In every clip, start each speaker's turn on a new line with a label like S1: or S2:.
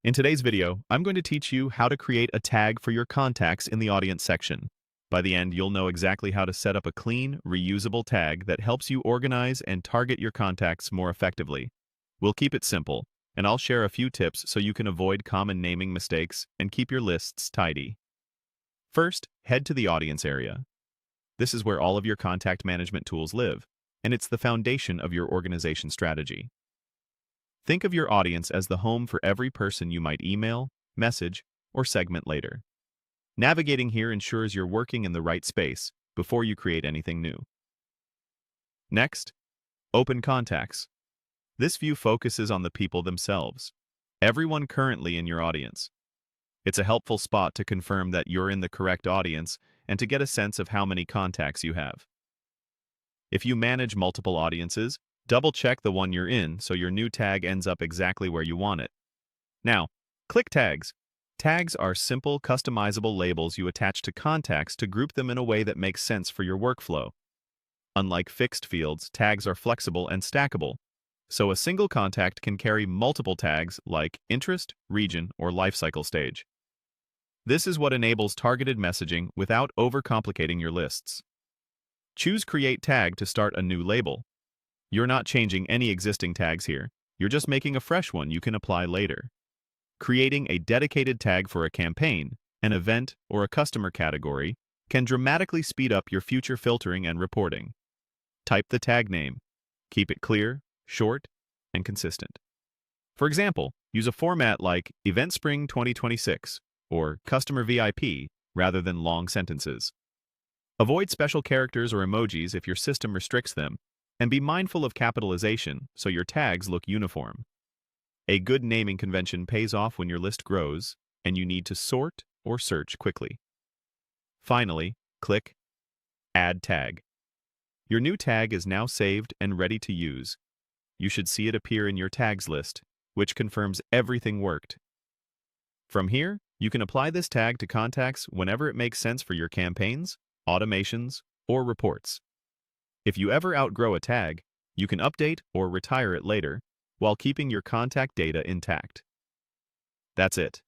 S1: In today's video, I'm going to teach you how to create a tag for your contacts in the audience section. By the end, you'll know exactly how to set up a clean, reusable tag that helps you organize and target your contacts more effectively. We'll keep it simple, and I'll share a few tips so you can avoid common naming mistakes and keep your lists tidy. First, head to the audience area. This is where all of your contact management tools live, and it's the foundation of your organization strategy. Think of your audience as the home for every person you might email, message, or segment later. Navigating here ensures you're working in the right space before you create anything new. Next, open contacts. This view focuses on the people themselves, everyone currently in your audience. It's a helpful spot to confirm that you're in the correct audience and to get a sense of how many contacts you have. If you manage multiple audiences, double-check the one you're in so your new tag ends up exactly where you want it. Now, click Tags. Tags are simple, customizable labels you attach to contacts to group them in a way that makes sense for your workflow. Unlike fixed fields, tags are flexible and stackable, so a single contact can carry multiple tags like interest, region, or lifecycle stage. This is what enables targeted messaging without overcomplicating your lists. Choose Create Tag to start a new label. You're not changing any existing tags here, you're just making a fresh one you can apply later. Creating a dedicated tag for a campaign, an event, or a customer category can dramatically speed up your future filtering and reporting. Type the tag name. Keep it clear, short, and consistent. For example, use a format like Event Spring 2026 or Customer VIP rather than long sentences. Avoid special characters or emojis if your system restricts them, and be mindful of capitalization so your tags look uniform. A good naming convention pays off when your list grows and you need to sort or search quickly. Finally, click Add Tag. Your new tag is now saved and ready to use. You should see it appear in your tags list, which confirms everything worked. From here, you can apply this tag to contacts whenever it makes sense for your campaigns, automations, or reports. If you ever outgrow a tag, you can update or retire it later while keeping your contact data intact. That's it.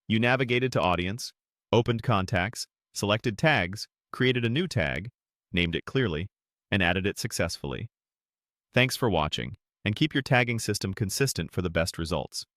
S1: You navigated to audience, opened contacts, selected tags, created a new tag, named it clearly, and added it successfully. Thanks for watching, and keep your tagging system consistent for the best results.